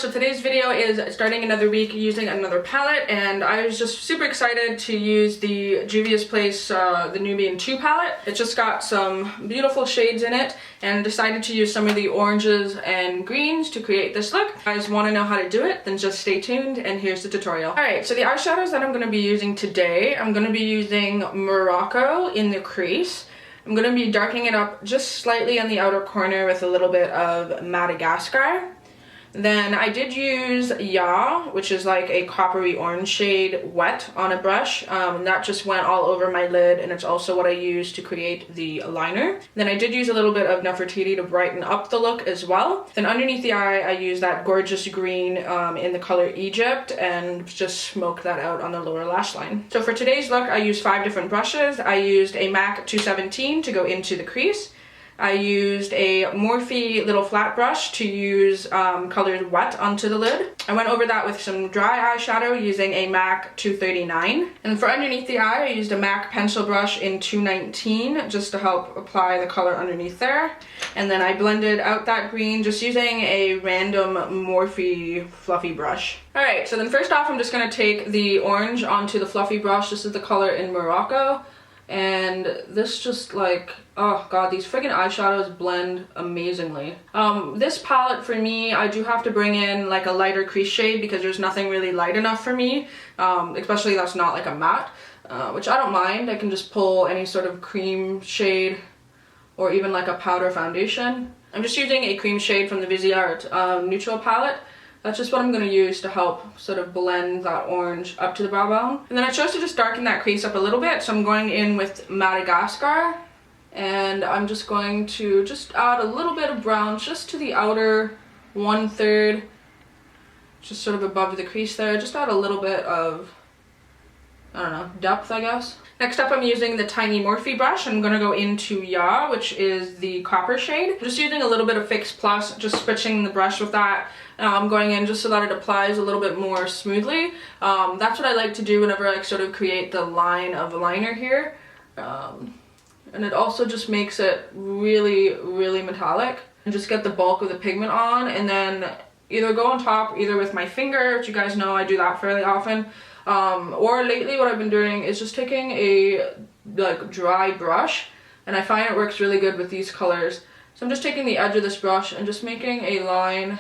So today's video is starting another week using another palette, and I was just super excited to use the Juvia'S Place, the Nubian 2 palette. It just got some beautiful shades in it, and decided to use some of the oranges and greens to create this look. If you guys want to know how to do it, then just stay tuned, and here's the tutorial. Alright, so the eyeshadows that I'm going to be using today, I'm going to be using Morocco in the crease. I'm going to be darkening it up just slightly on the outer corner with a little bit of Madagascar. Then I did use Ya, which is like a coppery orange shade, wet on a brush. That just went all over my lid, and it's also what I used to create the liner. Then I did use a little bit of Nefertiti to brighten up the look as well. Then underneath the eye, I used that gorgeous green in the color Egypt and just smoked that out on the lower lash line. So for today's look, I used 5 different brushes. I used a MAC 217 to go into the crease. I used a Morphe little flat brush to use colors wet onto the lid. I went over that with some dry eyeshadow using a MAC 239. And for underneath the eye, I used a MAC pencil brush in 219 just to help apply the color underneath there. And then I blended out that green just using a random Morphe fluffy brush. Alright, so then first off, I'm just going to take the orange onto the fluffy brush. This is the color in Morocco. And this just like, oh god, these friggin' eyeshadows blend amazingly. This palette for me, I do have to bring in like a lighter crease shade because there's nothing really light enough for me, especially that's not like a matte, which I don't mind. I can just pull any sort of cream shade or even like a powder foundation. I'm just using a cream shade from the Vidyard neutral palette. That's just what I'm going to use to help sort of blend that orange up to the brow bone. And then I chose to just darken that crease up a little bit, so I'm going in with Madagascar. And I'm just going to just add a little bit of brown just to the outer 1/3, just sort of above the crease there. Just add a little bit of, I don't know, depth, I guess. Next up, I'm using the tiny Morphe brush. I'm going to go into Ya, which is the copper shade. I'm just using a little bit of Fix Plus, just switching the brush with that. I'm going in just so that it applies a little bit more smoothly. That's what I like to do whenever I sort of create the line of liner here. And it also just makes it really, really metallic. And just get the bulk of the pigment on, and then either go on top either with my finger, which you guys know I do that fairly often. Or lately what I've been doing is just taking a like dry brush, and I find it works really good with these colors. So I'm just taking the edge of this brush and just making a line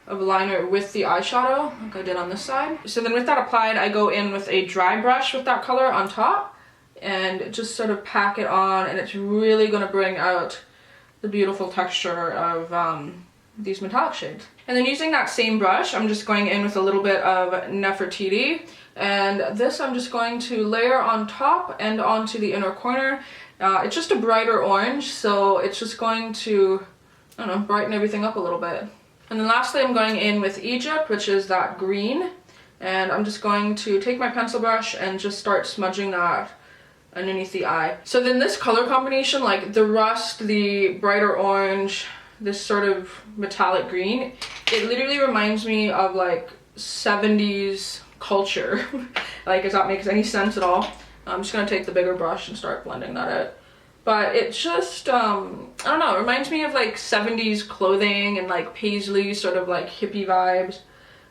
of liner with the eyeshadow like I did on this side. So then with that applied, I go in with a dry brush with that color on top and just sort of pack it on, and it's really going to bring out the beautiful texture of these metallic shades. And then using that same brush, I'm just going in with a little bit of Nefertiti, and this I'm just going to layer on top and onto the inner corner. It's just a brighter orange, so it's just going to, I don't know, brighten everything up a little bit. And then lastly, I'm going in with Egypt, which is that green, and I'm just going to take my pencil brush and just start smudging that underneath the eye. So then this color combination, like the rust, the brighter orange, this sort of metallic green, it literally reminds me of like 70s culture. Like, if that makes any sense at all. I'm just gonna take the bigger brush and start blending that out. But it just, I don't know, it reminds me of like 70s clothing and like paisley, sort of like hippie vibes.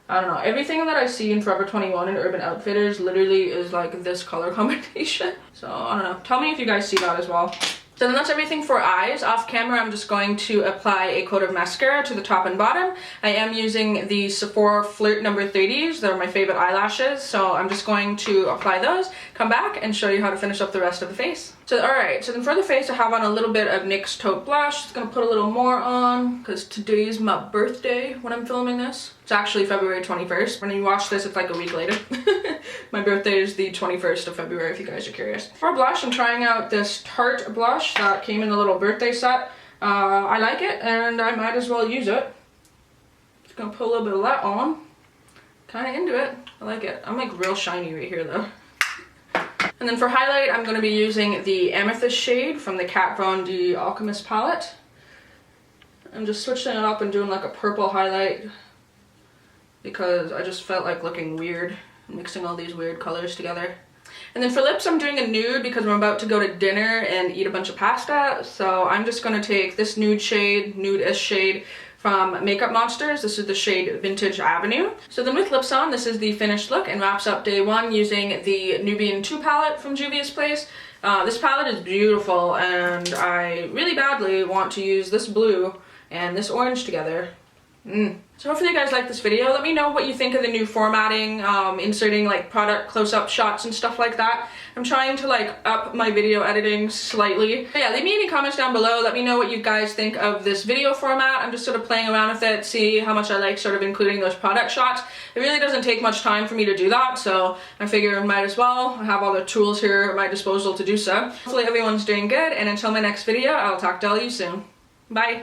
I don't know, everything that I see in Forever 21 and Urban Outfitters literally is like this color combination. So I don't know, tell me if you guys see that as well. So then that's everything for eyes. Off camera, I'm just going to apply a coat of mascara to the top and bottom. I am using the Sephora Flirt number 30s. They're my favorite eyelashes, so I'm just going to apply those, come back, and show you how to finish up the rest of the face. So alright, so then for the face, I have on a little bit of NYX Taupe Blush. Just gonna put a little more on, because today's my birthday when I'm filming this. It's actually February 21st. When you watch this, it's like a week later. My birthday is the 21st of February, if you guys are curious. For blush, I'm trying out this Tarte blush that came in a little birthday set. I like it, and I might as well use it. Just gonna put a little bit of that on. Kinda into it. I like it. I'm like real shiny right here though. And then for highlight, I'm going to be using the Amethyst shade from the Kat Von D Alchemist palette. I'm just switching it up and doing like a purple highlight because I just felt like looking weird, mixing all these weird colors together. And then for lips, I'm doing a nude because I'm about to go to dinner and eat a bunch of pasta. So I'm just going to take this nude shade, nude-ish shade from Makeup Monsters. This is the shade Vintage Avenue. So then with lips on, this is the finished look and wraps up day one using the Nubian 2 palette from Juvia'S Place. This palette is beautiful and I really badly want to use this blue and this orange together. So hopefully you guys like this video. Let me know what you think of the new formatting, inserting like product close-up shots and stuff like that. I'm trying to like up my video editing slightly. But yeah, leave me any comments down below. Let me know what you guys think of this video format. I'm just sort of playing around with it, see how much I like sort of including those product shots. It really doesn't take much time for me to do that, so I figure I might as well. I have all the tools here at my disposal to do so. Hopefully everyone's doing good, and until my next video, I'll talk to all you soon. Bye!